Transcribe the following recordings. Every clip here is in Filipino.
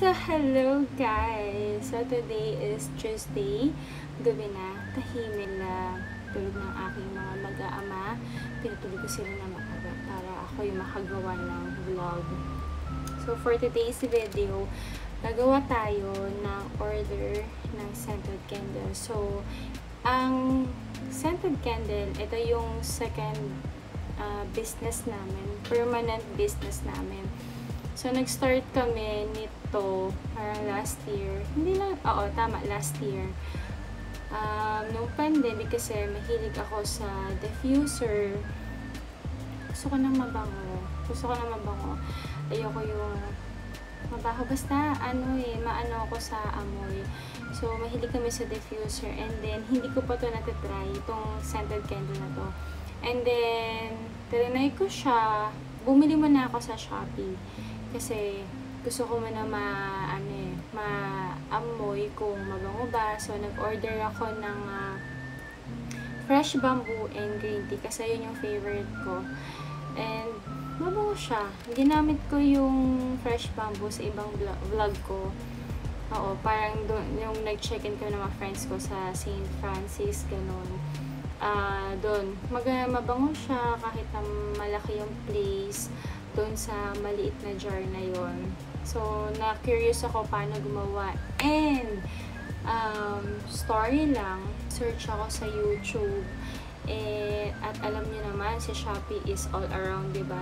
So, hello guys! So, today is Tuesday. Gabi na. Tahimik na tulog ng aking mga mag-aama. Pinatulog ko sila na makaga para ako yung makagawa ng vlog. So, for today's video, nagawa tayo ng order ng scented candle. So, ang scented candle, ito yung second business namin. Permanent business namin. So, nag-start kami nito parang last year. Hindi lang, oo, tama, last year. Nung pandemic kasi mahilig ako sa diffuser. Gusto ko ng mabango. Ayoko yung mabaho. Basta, maano ako sa amoy. So, mahilig kami sa diffuser. And then, hindi ko pa to natatry, itong scented candle na to. And then, tinry ko siya. Bumili muna ako sa Shopee. Kasi gusto ko muna maamoy kung mabango ba. So, nag-order ako ng fresh bamboo and green tea kasi yun yung favorite ko. And mabango siya. Ginamit ko yung fresh bamboo sa ibang vlog ko. Oo, parang yung nag-check-in ko ng mga friends ko sa St. Francis, ganun. Doon, mabango siya kahit na malaki yung place doon sa maliit na jar na yon. So, na-curious ako paano gumawa. And, story lang, search ako sa YouTube. At alam niyo naman, si Shopee is all around, diba?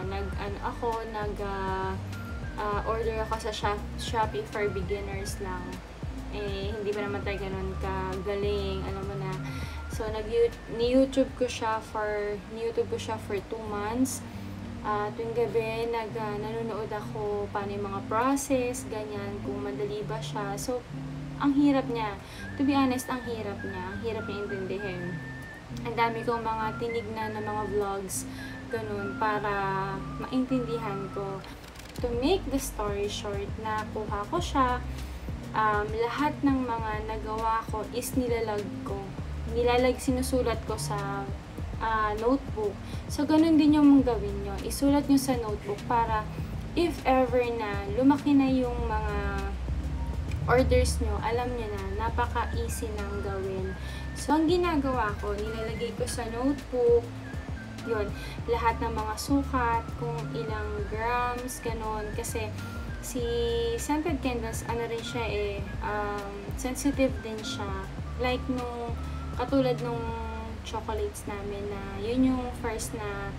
Order ako sa Shopee for beginners lang. Hindi pa naman tayo ganun kagaling, alam mo na. So, ni-YouTube ko siya for 2 months. Tuwing gabi, nanonood ako paano yung mga process, ganyan, kung madali ba siya. So, ang hirap niya. To be honest, ang hirap niya. Ang hirap niya intindihin. Ang dami kong mga tinignan na mga vlogs, ganun, para maintindihan ko. To make the story short, nakuha ko siya. Lahat ng mga nagawa ko is sinusulat ko sa notebook. So, ganun din yung gawin nyo. Isulat nyo sa notebook para if ever na lumaki na yung mga orders nyo, alam nyo na, napaka-easy nang gawin. So, ang ginagawa ko, nilalagay ko sa notebook, yun, lahat ng mga sukat, kung ilang grams, ganun. Kasi, si scented candles, sensitive din siya. Like katulad nung chocolates namin na yun yung first na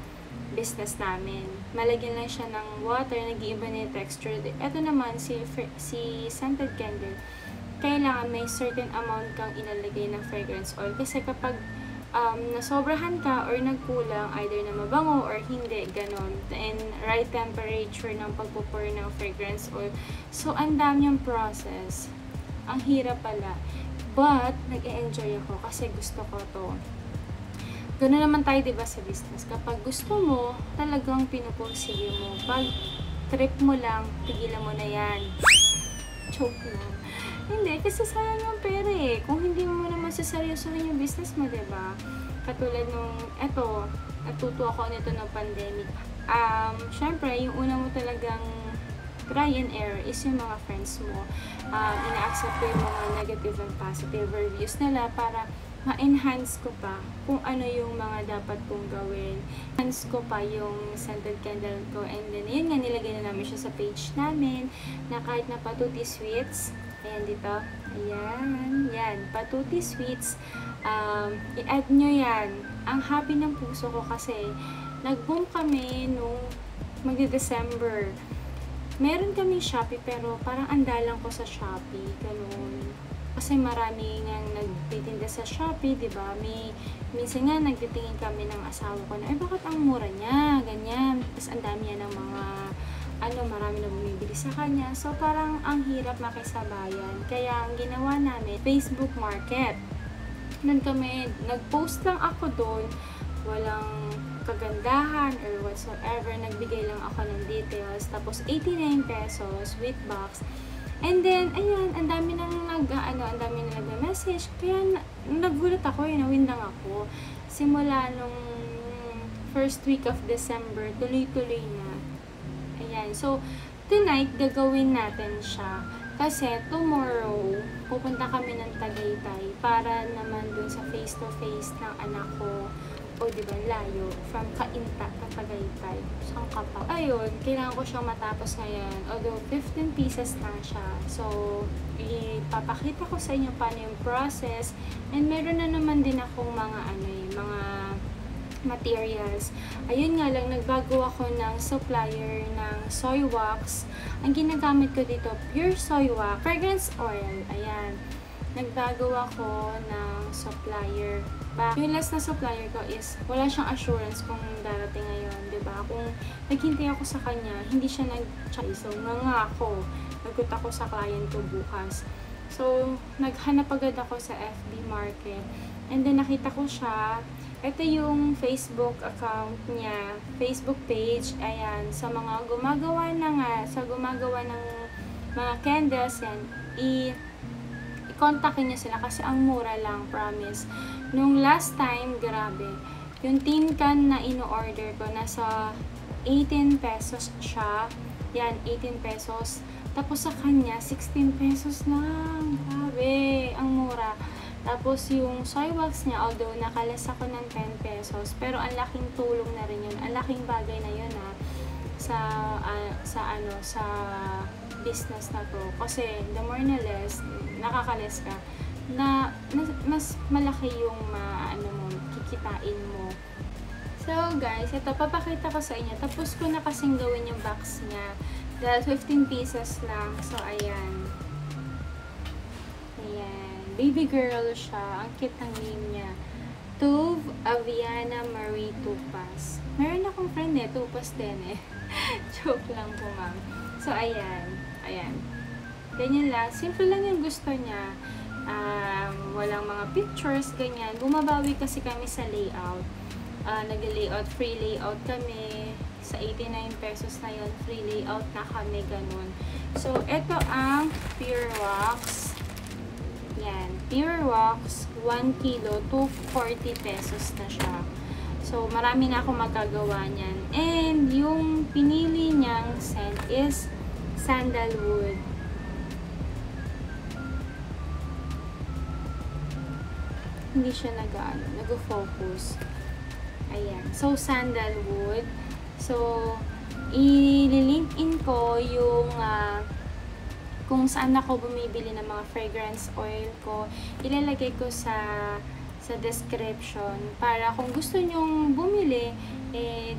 business namin. Malagyan lang siya ng water, nag-iiba na yung texture. Ito naman, si scented candle, kailangan may certain amount kang ilalagay ng fragrance oil. Kasi kapag nasobrahan ka or nagkulang, either na mabango or hindi, ganon. And right temperature ng pagpupur ng fragrance oil. So, ang dami yung process. Ang hirap pala. But, nag-e-enjoy ako kasi gusto ko to. Gano'n naman tayo, diba, sa business. Kapag gusto mo, talagang pinupursige mo. Pag trip mo lang, tigilan mo na yan. Joke lang. Hindi, kasi sayang yung pera eh. Kung hindi mo naman saseryosohin yung business mo, diba? Katulad eto, natuto ako nito ng pandemic. Syempre, yung una mo talagang try and error is yung mga friends mo. Ina-accept ko yung mga negative and positive reviews nila para ma-enhance ko pa kung ano yung mga dapat kong gawin. Enhance ko pa yung scented candle ko. And then, yun nga, nilagay na namin siya sa page namin na kahit na Patuti Sweets. Ayan dito. Ayan. Yan. Patuti Sweets. I-add nyo yan. Ang happy ng puso ko kasi nag-boom kami nung magdi-December. Meron kami Shopee pero parang andalang ko sa Shopee. Ganun. Kasi marami nga nagtitinda sa Shopee, diba? Minsan nga nagtitingin kami ng asawa ko na, bakit ang mura niya? Ganyan. Tapos ang dami niya ng mga, marami na bumibili sa kanya. So, parang ang hirap makisabayan. Kaya ang ginawa namin, Facebook Market. Nag-post lang ako doon. Walang kagandahan or whatsoever. Nagbigay lang ako ng details. Tapos, 89 pesos with box. And then, ayan, ang dami nang nag-message. Kaya, nagulat ako, nawin lang ako. Simula nung first week of December, tuloy-tuloy na. Ayan, so, tonight, gagawin natin siya. Kasi tomorrow, pupunta kami ng Tagaytay para naman dun sa face-to-face ng anak ko. O diba, layo. From Cainta to Tagaytay. Saan ka pa? Ayun, kailangan ko siyang matapos ngayon. Although, 15 pieces lang siya. So, ipapakita ko sa inyo paano yung process. And meron na naman din akong mga mga materials. Ayun nga lang, nagbago ako ng supplier ng soy wax. Ang ginagamit ko dito, pure soy wax, fragrance oil. Ayan. Nagbago ako ng supplier. Yung last na supplier ko is, wala siyang assurance kung darating ngayon, diba? Kung naghintay ako sa kanya, hindi siya nag-chat. So, ako. Nagut ako sa client ko bukas. So, naghanap agad ako sa FB Market. And then, nakita ko siya. Ito yung Facebook account niya, Facebook page, ayan, sa mga gumagawa ng mga candles, yan, i-contact niyo sila kasi ang mura lang, promise. Nung last time, grabe, yung tin can na ino-order ko, nasa 18 pesos siya, yan, 18 pesos, tapos sa kanya, 16 pesos lang, grabe, ang mura. Tapos yung soy wax niya, although nakalas ako ng 10 pesos, pero ang laking tulong na rin yun. Ang laking bagay na yun sa business na to. Kasi the more na less, nakakalas ka, na mas malaki yung kikitain mo. So guys, ito papakita ko sa inyo. Tapos ko na kasing gawin yung box niya. Dahil 15 pieces lang. So ayan. Baby girl siya. Ang cute ng name niya. Tuve Aviana Marie Tupas. Meron akong friend Tupas din Joke lang po, ma'am. So, ayan. Ayan. Ganyan lang. Simple lang yung gusto niya. Walang mga pictures, ganyan. Bumabawi kasi kami sa layout. Nag-layout, free layout kami. Sa 89 pesos na yun, free layout na kami, ganun. So, ito ang Pure Wax. Yan, Pure Wax, 1 kilo, 240 pesos na siya. So, marami na ako magagawa niyan. And, yung pinili niyang scent is sandalwood. Hindi siya nag-focus. Ayan. So, sandalwood. So, i-link in ko yung kung saan ako bumibili ng mga fragrance oil ko, ilalagay ko sa description para kung gusto nyong bumili,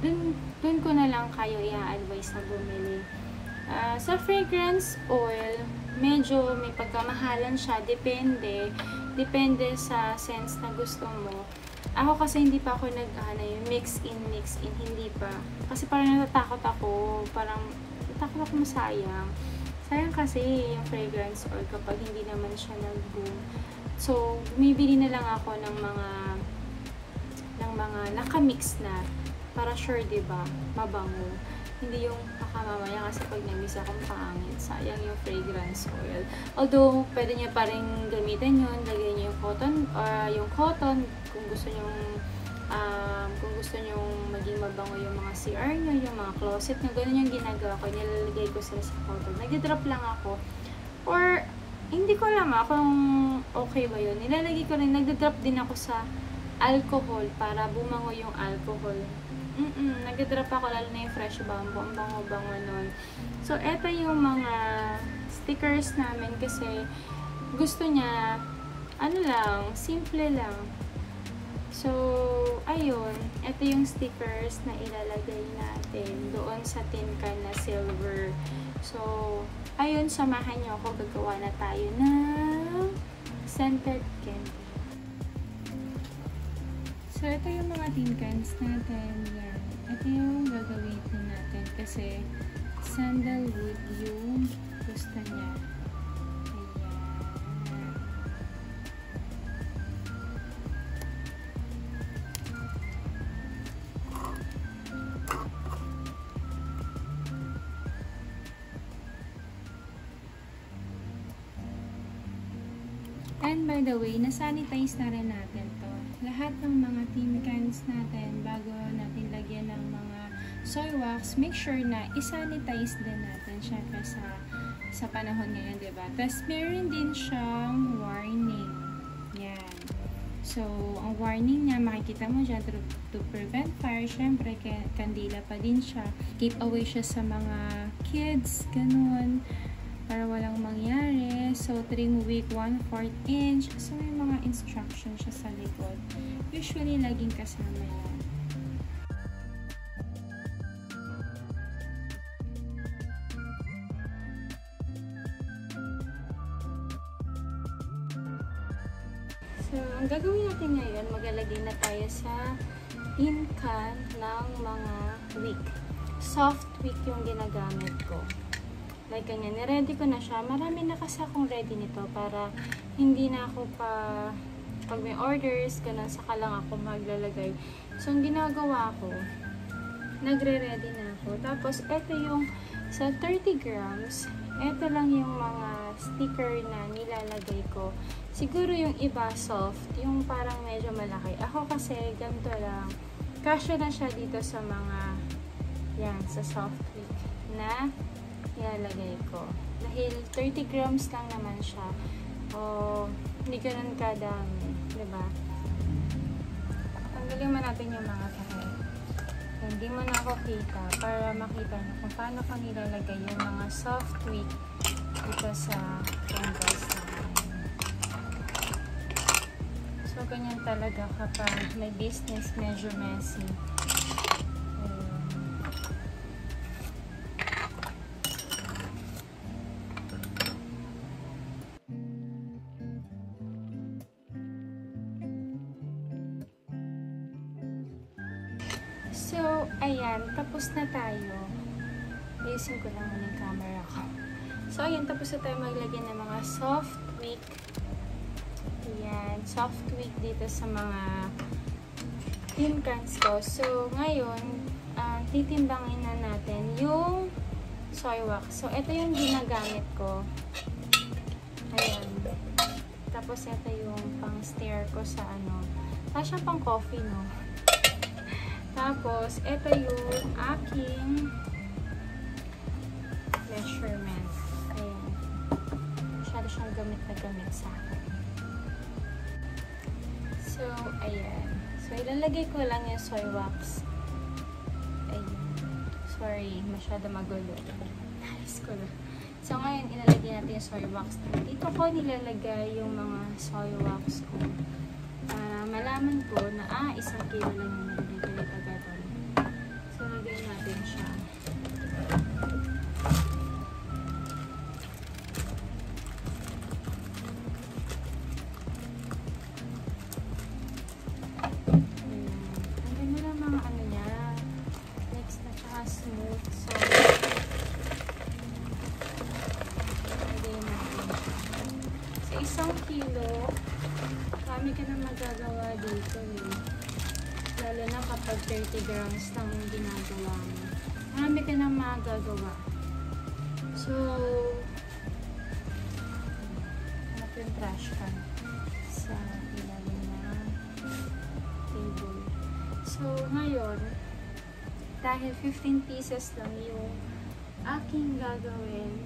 dun ko na lang kayo i-advise na bumili. Sa fragrance oil, medyo may pagkamahalan siya, depende sa sense na gusto mo. Ako kasi hindi pa ako yung mix in, hindi pa. Kasi parang natatakot ako masayang. Sayang kasi yung fragrance oil kapag hindi naman siya nag-boom. So, bumibili na lang ako ng mga nakamix na para sure, diba, mabango. Hindi yung makamamaya kasi pag nag-mix akong pangit, sayang yung fragrance oil. Although, pwede niya pa rin gamitin yun, lagyan niyo yung cotton, kung gusto nyong maging mabango yung mga CR nyo, yung mga closet nyo, ganun yung ginagawa ko, nilalagay ko sila sa cotton. Nag-drop lang ako. Or, hindi ko alam kung okay ba yun. Nilalagay ko rin, nag-drop din ako sa alcohol para bumango yung alcohol. Nag-drop ako, lalo na yung fresh bamboo. Ang bango-bango nun. So, eto yung mga stickers namin kasi gusto niya, simple lang. So, ayun. Ito yung stickers na ilalagay natin doon sa tin can na silver. So, ayun, samahan nyo ako. Gagawa na tayo ng scented candy. So, ito yung mga tin cans natin. Yan. Ito yung gagawin natin kasi sandalwood yung gusto niya. And by the way, na-sanitize na rin natin to. Lahat ng mga tin cans natin, bago natin lagyan ng mga soy wax, make sure na i-sanitize din natin syempre sa sa panahon ngayon, diba? Tapos, meron din siyang warning. Yan. So, ang warning niya, makikita mo dyan, to prevent fire, syempre, kandila pa din siya. Keep away siya sa mga kids, ganun, para walang mangyari. So, trim wick 1/4 inch. So, may mga instruction siya sa likod. Usually, laging kasama yan. So, ang gagawin natin ngayon, maglalagay na tayo sa tin can ng mga wick. Soft wick yung ginagamit ko. Like ganyan, niready ko na siya. Marami na kasi akong ready nito para hindi na ako pag may orders, ganun, saka lang ako maglalagay. So, ang ginagawa ko, nagre-ready na ako. Tapos, ito yung sa 30 grams, ito lang yung mga sticker na nilalagay ko. Siguro yung iba soft, yung parang medyo malaki. Ako kasi ganito lang. Kasya na siya dito sa mga, yan, sa soft wick na nilalagay ko. Dahil 30 grams lang naman siya. O, hindi ganun kadami. Diba? Tanggalin mo natin yung mga kahit. Hindi mo na ako kita para makita nyo kung paano ko nilalagay yung mga soft wick dito sa canvas namin. So, ganyan talaga kapag may business, medyo messy. So, ayan, tapos na tayo. Ayusin ko lang muna yung camera ko. So, ayan, tapos na tayo maglagay ng mga soft wick. Ayan, soft wick dito sa mga tin cans ko. So, ngayon, titimbangin na natin yung soy wax. So, ito yung ginagamit ko. Ayan. Tapos, ito yung pang-stir ko sa ano. Tapos, pang coffee, no? Tapos, ito yung aking measurement. Ayan. Masyado siyang gamit na gamit sa akin. So, ayan. So, ilalagay ko lang yung soy wax. Ayan. Sorry, masyado magulo. Nalis ko lang. So, ngayon, ilalagay natin yung soy wax. Dito ko nilalagay yung mga soy wax ko. Malaman ko na, 1 kilo lang yung nilagay agad. So, lagay natin siya. Ang ganda ng mga ano niya. Next na siya, smooth. So, lagay natin siya. Sa 1 kilo, kami ka na magagawa dito eh. Lalo na kapag 30 grams lang yung ginagawa mo. Marami ka na magagawa. So, hanap yung trash can sa ilalim na table. So, ngayon, dahil 15 pieces lang yung aking gagawin,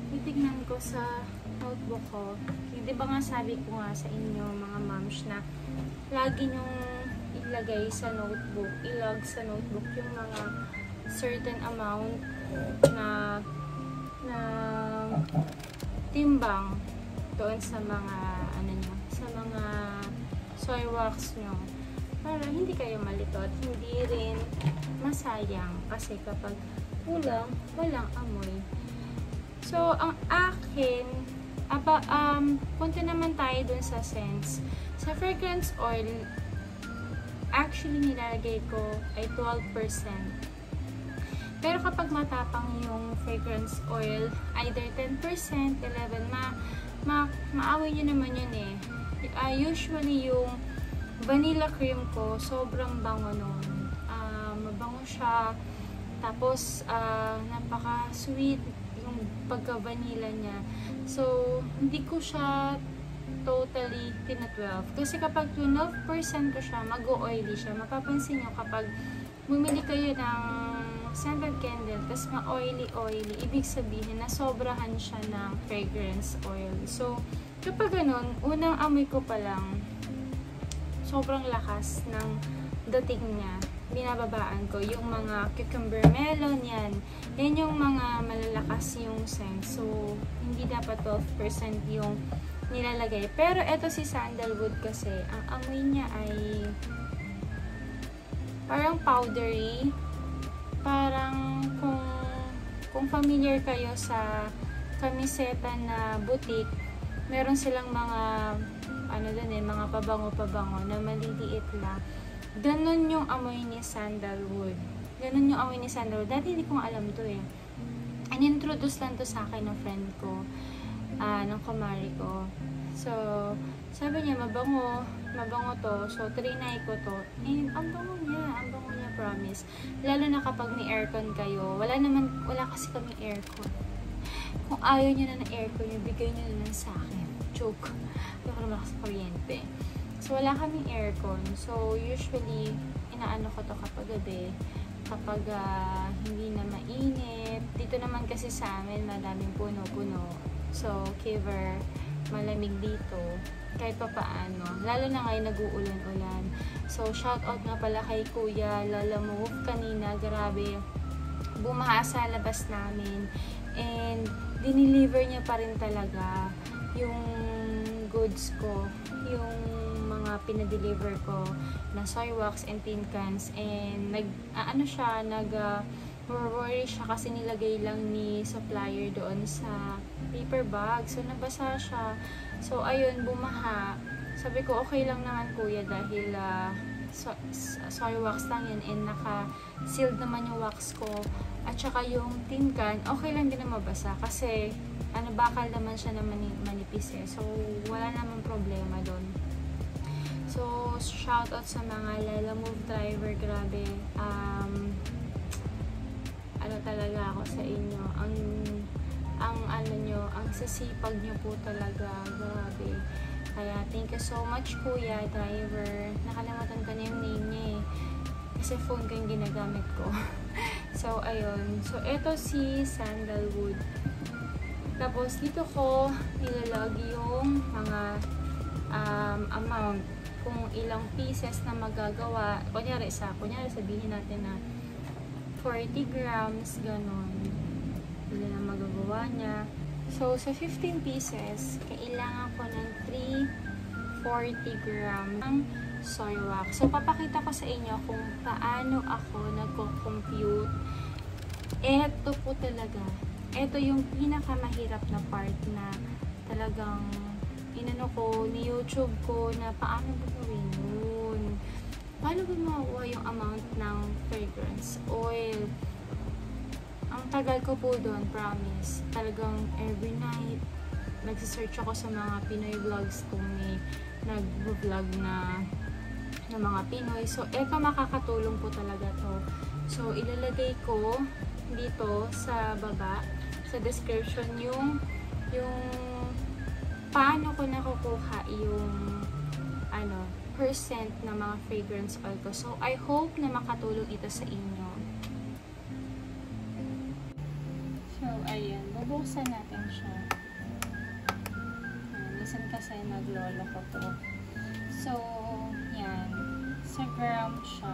titignan ko sa notebook ko. Di ba nga sabi ko nga sa inyo mga moms na lagi nyong ilagay sa notebook, ilog sa notebook yung mga certain amount na timbang doon sa mga ano nyo, sa mga soy wax nyo para hindi kayo malito at hindi rin masayang kasi kapag kulang, walang amoy. So, ang akin, punta naman tayo dun sa scents. Sa fragrance oil, actually nilalagay ko ay 12%. Pero kapag matapang yung fragrance oil, either 10%, 11%, maaway nyo naman yun eh. Usually yung vanilla cream ko, sobrang bango nun. Mabango siya. Tapos, napaka-sweet yung pagka-vanilla niya. So, hindi ko siya totally tina-12. Kasi kapag 12% ko siya, mag-oily siya. Mapapansin nyo kapag bumili kayo ng scented candle, tas ma-oily, ibig sabihin na sobrahan siya ng fragrance oil. So, kapag ganun, unang amoy ko pa lang, sobrang lakas ng dating niya. Binababaan ko yung mga cucumber melon, yan yung mga malalakas yung scent. So, hindi dapat 12% yung nilalagay. Pero eto si sandalwood kasi, ang amoy niya ay parang powdery. Parang kung familiar kayo sa kamiseta na boutique, meron silang mga mga pabango-pabango na maliliit lang. Ganon yung amoy ni sandalwood. Ganon yung amoy ni sandalwood. Dati hindi ko alam to eh. In-introduce lang to sa akin ng friend ko, ng kumari ko. So, sabi niya, mabango to. So, trinay ko to. And, ang bango niya, promise. Lalo na kapag may aircon kayo. Wala kasi kami aircon. Kung ayaw niyo na ng aircon, bigay niyo na lang sa akin. Joke. Ayaw ko naman sa kuryente. So, wala kaming aircon. So, usually, inaano ko to kapag gabi. Kapag hindi na mainit. Dito naman kasi sa amin, madaming puno-puno. So, cover, malamig dito. Kahit pa paano. Lalo na ngayon nag-uulan-ulan. So, shout out nga pala kay Kuya Lala Move kanina. Grabe. Bumaha sa labas namin. And, dineliver niya pa rin talaga yung goods ko. Yung mga pinadeliver ko na soy wax and tin cans. And, worry siya kasi nilagay lang ni supplier doon sa paper bag. So, nabasa siya. So, ayun, bumaha. Sabi ko, okay lang naman kuya dahil soy wax lang yan and naka-sealed naman yung wax ko. At saka yung tin can, okay lang din na mabasa kasi bakal naman siya na manipis eh. So, wala naman problema doon. So, shout out sa mga Lala Move driver, grabe. Talaga ako sa inyo. Ang sisipag nyo po talaga. Grabe. Kaya, thank you so much, Kuya Driver. Nakalimutan ko na yung name niya eh. Kasi phone ko yung ginagamit ko. So, ayun. So, eto si sandalwood. Tapos, dito ko nilalog yung mga amount. Kung ilang pieces na magagawa. Kunyari sabihin natin na 40 grams, ganon. Hindi na magagawa niya. So, sa 15 pieces, kailangan ko ng 340 grams ng soy wax. So, papakita ko sa inyo kung paano ako nagko-compute. Eto po talaga. Eto yung pinakamahirap na part na talagang ni YouTube ko na paano ba gawin yun. Paano ba makuha yung amount ng fragrance oil? Ang tagal ko po doon, promise. Talagang every night, nagsisearch ako sa mga Pinoy vlogs kung may nag-vlog na mga Pinoy. So, makakatulong po talaga to. So, ilalagay ko dito sa baba, sa description, yung paano ko nakukuha yung percent na mga fragrance oil ko. So, I hope na makatulong ito sa inyo. So, ayan. Bubuksan natin siya. Minsan kasi naglolo ko to. So, yan. Sa gram siya.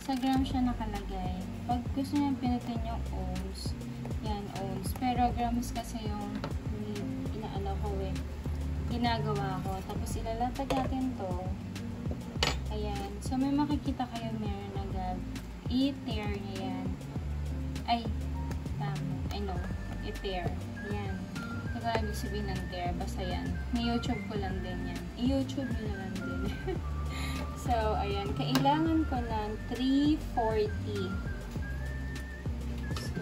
Sa gram siya nakalagay. Pag gusto nyo pinitin yung ounce, yan, ounce. Pero grams kasi yung ginagawa ko. Tapos, ilalatag natin to. Ayan. So, may makikita kayo meron agad. I-tear niya yan. Ay, tama. I know. I-tear. Yan. Ito ba ibig sabihin ng tear? Basta yan. Ni-YouTube ko lang din yan. I-YouTube nyo na lang din. So, ayan. Kailangan ko ng 340. So,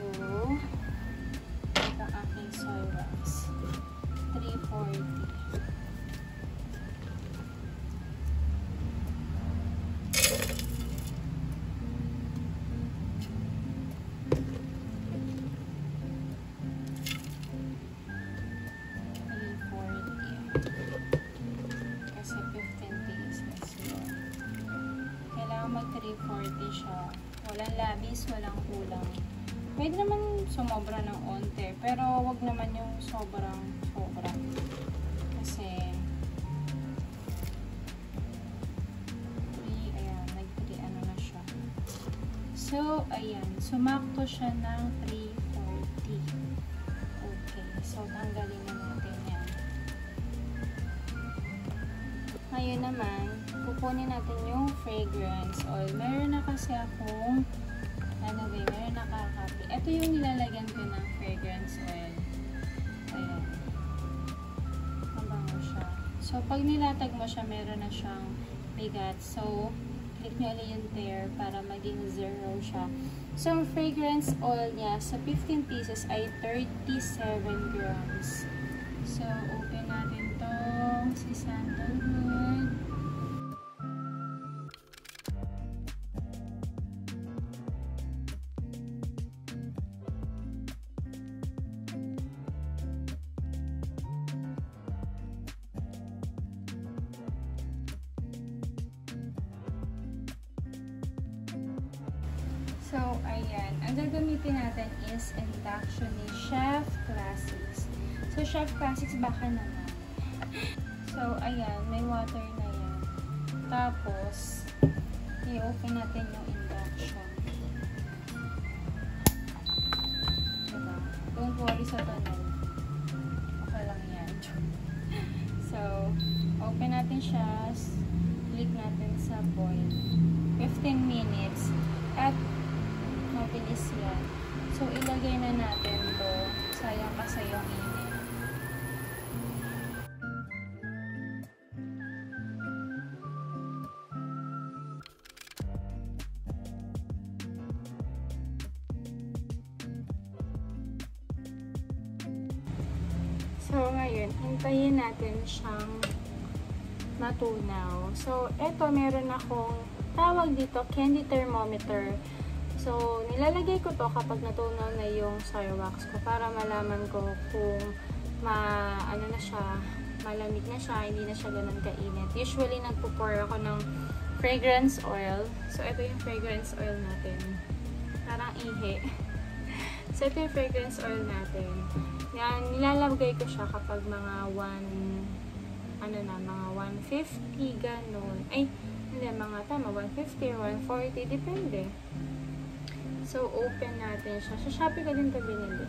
ito aking soy wax. 340. Mag 340 siya. Walang labis, walang kulang. Pwede naman sumobra ng onte, pero wag naman yung sobrang sobra. Kasi, ayan, nag-3 ano na siya. So, ayan, sumakto siya ng 340. Okay, so tanggalin na natin yan. Ngayon naman, kukunin natin yung fragrance oil. Meron na kasi akong meron na kakapi. Ito yung nilalagyan ko ng fragrance oil. Ayan. Mabango siya. So, pag nilatag mo siya, meron na siyang bigat. So, click nyo ulit yung tear para maging 0 siya. So, ang fragrance oil niya sa 15 pieces ay 37 grams. So, open natin to si Sandalwood. So, ayan. Ang gagamitin natin is induction ni Chef Classics. So, Chef Classics, baka naman. So, ayan. May water na yan. Tapos, i-open natin yung induction. Diba? Don't worry sa tunnel. Okay lang yan. So, open natin siya. Click natin sa boil. 15 minutes. At mabilis yan. So, ilagay na natin to. Sayang kasi yung init. So, ngayon, hintayin natin siyang matunaw. So, eto, meron akong tawag dito, candy thermometer. So, nilalagay ko to kapag natunaw na yung soy wax ko para malaman ko kung ano na siya, malamig na siya, hindi na siya ganun kainit. Usually, nagpo-pour ako ng fragrance oil. So, ito yung fragrance oil natin. Parang ihi. So, ito yung fragrance oil natin. Yan, nilalagay ko siya kapag mga mga 150, ganun. Ay, hindi, mga 150 or 140, depende. So, open natin siya. Sa Shopee ko din ito binili.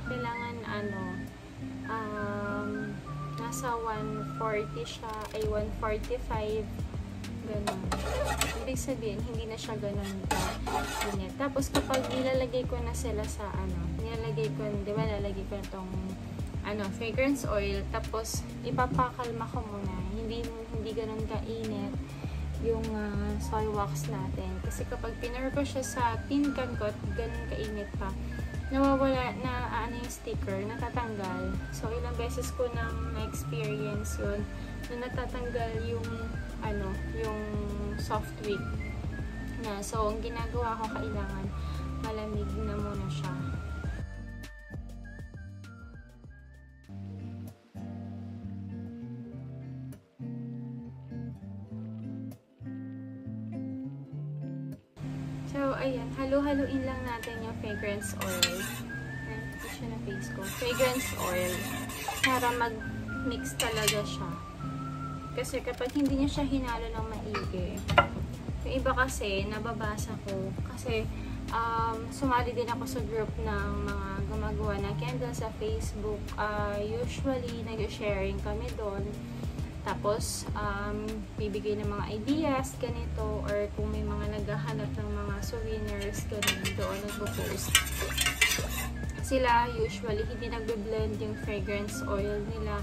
Kailangan, nasa 140 siya, ay 145, ganun. Ibig sabihin, hindi na siya ganun ka-init. Tapos, kapag nilalagay ko na sila sa, nilalagay ko, di ba, lalagay ko itong, fragrance oil, tapos, ipapakalma ko muna. Hindi ganun ka-init yung soy wax natin. Kasi kapag pinur ko siya sa tin can ko, ganun kainit pa, nawawala na yung sticker, natatanggal. So, ilang beses ko nang na-experience yun, na natatanggal yung yung soft wick na. So, ang ginagawa ko, kailangan malamig na muna siya. So, ayan, halo-haloin lang natin yung fragrance oil. Ito siya na face ko. Fragrance oil. Para mag-mix talaga siya. Kasi kapag hindi niya siya hinalo ng maigi, yung iba kasi, nababasa ko. Kasi, sumali din ako sa group ng mga gumagawa ng candle sa Facebook. Usually, nag-sharing kami doon. Tapos, bibigay ng mga ideas, ganito, or kung may mga naghahanap ng mga souvenirs, ganito, doon nagpo-post. Sila, usually, hindi nagbe-blend yung fragrance oil nila.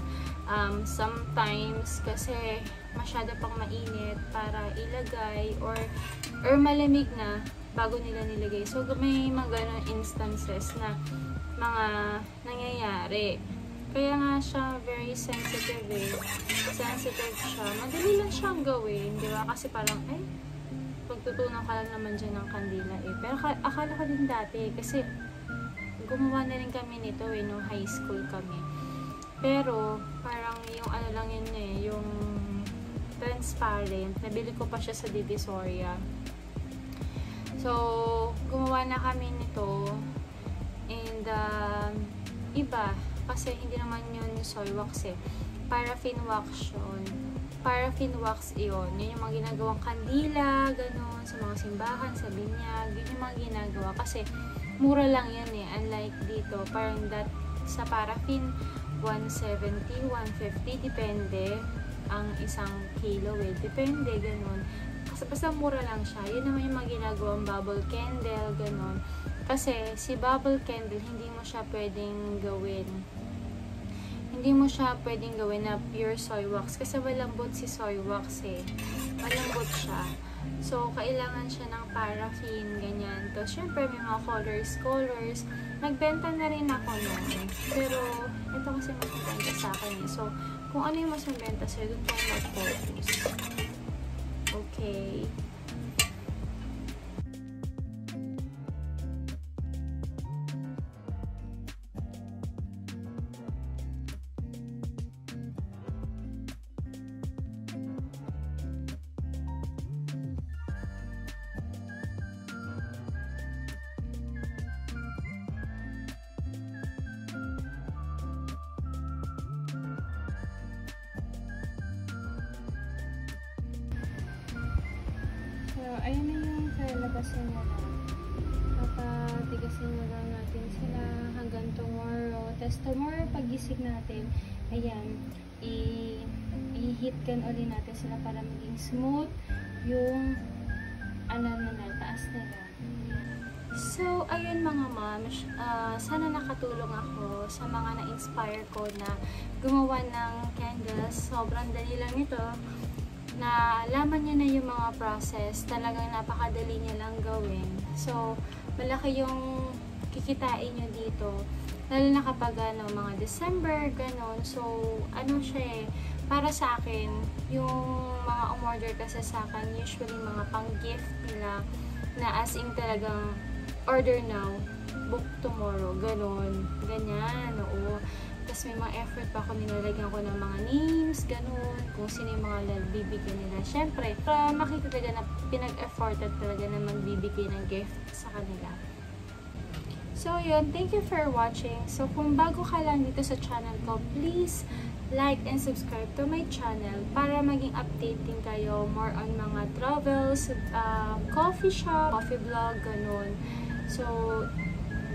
Sometimes, kasi masyado pang mainit para ilagay, or malamig na bago nila nilagay. So, may mga ganun instances na mga nangyayari. Kaya nga siya very sensitive Sensitive siya. Madali lang siyang gawin, di ba? Kasi parang, pagtutunan ka lang naman dyan ng kandila Pero akala ko din dati, kasi gumawa na rin kami nito nung high school kami. Pero, parang yung lang yun yung transparent. Nabili ko pa siya sa Divisoria. So, gumawa na kami nito. And, iba. Kasi hindi naman yun soy wax eh. Paraffin wax yun. Paraffin wax yun. Yun yung mga ginagawang kandila, ganun, sa mga simbahan, sa binyag. Yun yung mga ginagawa. Kasi, mura lang yan eh. Unlike dito, parang sa paraffin, 170, 150, depende ang isang kilo eh. Depende, ganun. Kasi basta mura lang siya. Yun naman yung mga ginagawang bubble candle, ganun. Kasi si bubble candle, hindi mo siya pwedeng gawin. Hindi mo siya pwedeng gawin na pure soy wax. Kasi malambot si soy wax eh. Malambot siya. So, kailangan siya ng paraffin, ganyan. Tapos, syempre, may mga colors. Nagbenta na rin ako nun. Pero, ito kasi mas mabenta sa akin eh. So, kung ano yung mas mabenta sa'yo, doon ko mag-focus. Okay. So, ayun na yung kalabasan na lang. Papatigasin na lang natin sila hanggang tomorrow. Tapos tomorrow, pagising natin, ayan, i-heat gun ulit natin sila para maging smooth yung taas nila. So, ayun mga moms, sana nakatulong ako sa mga na-inspire ko na gumawa ng candles. Sobrang dali lang ito. Na alaman nyo na yung mga process, talagang napakadali niya lang gawin. So, malaki yung kikitain nyo dito. Lalo na kapag mga December, ganon. So, siya eh, para sa akin, yung mga umorder kasi sa akin, usually mga pang-gift nila, na as in talagang order now, book tomorrow, ganon. Ganyan, oo. Tapos may mga effort pa ako, nilalagyan ko ng mga names, ganun, kung sino yung mga bibigyan nila. Siyempre, para makita talaga na pinag-efforted talaga na magbibigay ng gift sa kanila. So, yun. Thank you for watching. So, kung bago ka lang dito sa channel ko, please like and subscribe to my channel para maging updating kayo more on mga travels, coffee shop, coffee vlog, ganun. So,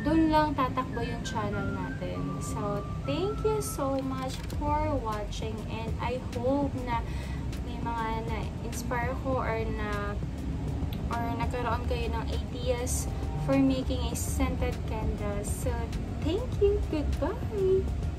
doon lang tatakbo yung channel natin. So, thank you so much for watching and I hope na may mga na-inspire ko or nagkaroon kayo ng ideas for making a scented candle. So, thank you. Goodbye!